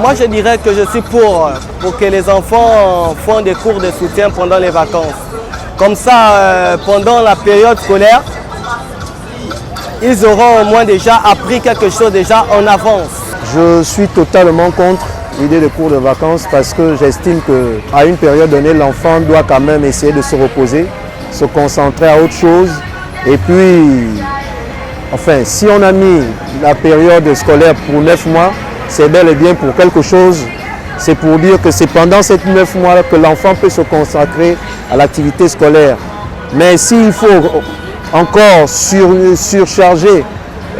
Moi, je dirais que je suis pour que les enfants font des cours de soutien pendant les vacances. Comme ça, pendant la période scolaire, ils auront au moins déjà appris quelque chose déjà en avance. Je suis totalement contre l'idée de cours de vacances parce que j'estime qu'à une période donnée, l'enfant doit quand même essayer de se reposer, se concentrer à autre chose. Et puis, enfin, si on a mis la période scolaire pour 9 mois, c'est bel et bien pour quelque chose. C'est pour dire que c'est pendant ces 9 mois que l'enfant peut se consacrer à l'activité scolaire. Mais s'il faut encore surcharger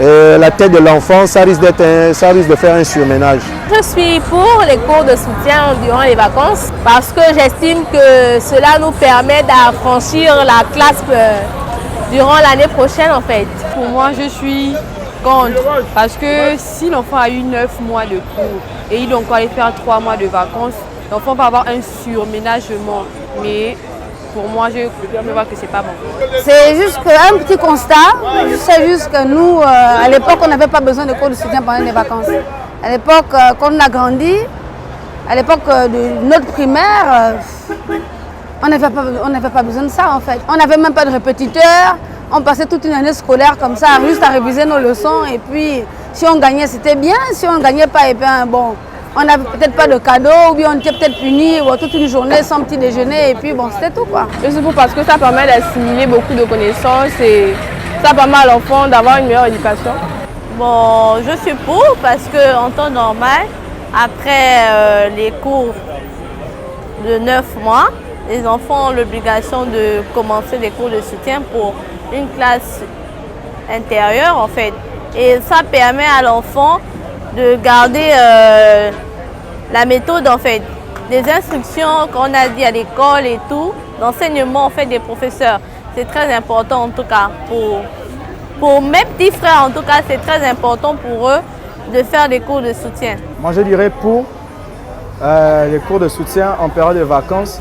la tête de l'enfant, ça risque de faire un surménage. Je suis pour les cours de soutien durant les vacances parce que j'estime que cela nous permet d'affranchir la classe durant l'année prochaine en fait. Pour moi, je suis contre parce que si l'enfant a eu 9 mois de cours et il doit encore aller faire 3 mois de vacances, l'enfant va avoir un surménagement. Mais pour moi, je vois que c'est pas bon. C'est juste un petit constat. C'est juste que nous, à l'époque, on n'avait pas besoin de cours de soutien pendant les vacances. À l'époque, quand on a grandi, à l'époque de notre primaire, on n'avait pas besoin de ça en fait. On n'avait même pas de répétiteur. On passait toute une année scolaire comme ça, juste à réviser nos leçons. Et puis, si on gagnait, c'était bien. Si on ne gagnait pas, et bien bon, on n'avait peut-être pas de cadeau, ou bien on était peut-être puni toute une journée sans petit déjeuner. Et puis bon, c'était tout quoi. Je suis pour parce que ça permet d'assimiler beaucoup de connaissances et ça permet à l'enfant d'avoir une meilleure éducation. Bon, je suis pour parce qu'en temps normal, après les cours de 9 mois, les enfants ont l'obligation de commencer des cours de soutien pour une classe intérieure en fait. Et ça permet à l'enfant de garder la méthode en fait, des instructions qu'on a dit à l'école et tout, l'enseignement en fait des professeurs. C'est très important en tout cas pour mes petits frères en tout cas, c'est très important pour eux de faire des cours de soutien. Moi je dirais pour les cours de soutien en période de vacances.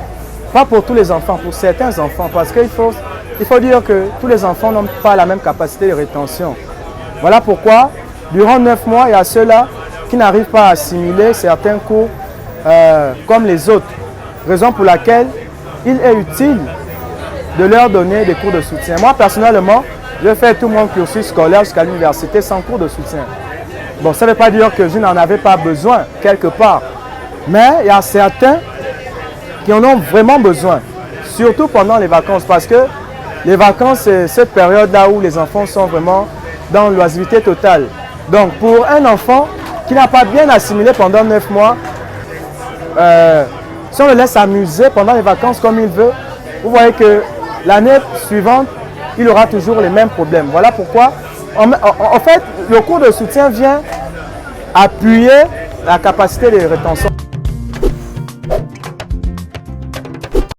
Pas pour tous les enfants, pour certains enfants, parce qu'il faut dire que tous les enfants n'ont pas la même capacité de rétention. Voilà pourquoi, durant 9 mois, il y a ceux-là qui n'arrivent pas à assimiler certains cours comme les autres. Raison pour laquelle il est utile de leur donner des cours de soutien. Moi, personnellement, je fais tout mon cursus scolaire jusqu'à l'université sans cours de soutien. Bon, ça ne veut pas dire que je n'en avais pas besoin quelque part, mais il y a certains qui en ont vraiment besoin, surtout pendant les vacances, parce que les vacances, c'est cette période-là où les enfants sont vraiment dans l'oisiveté totale. Donc, pour un enfant qui n'a pas bien assimilé pendant 9 mois, si on le laisse amuser pendant les vacances comme il veut, vous voyez que l'année suivante, il aura toujours les mêmes problèmes. Voilà pourquoi, en fait, le cours de soutien vient appuyer la capacité de rétention.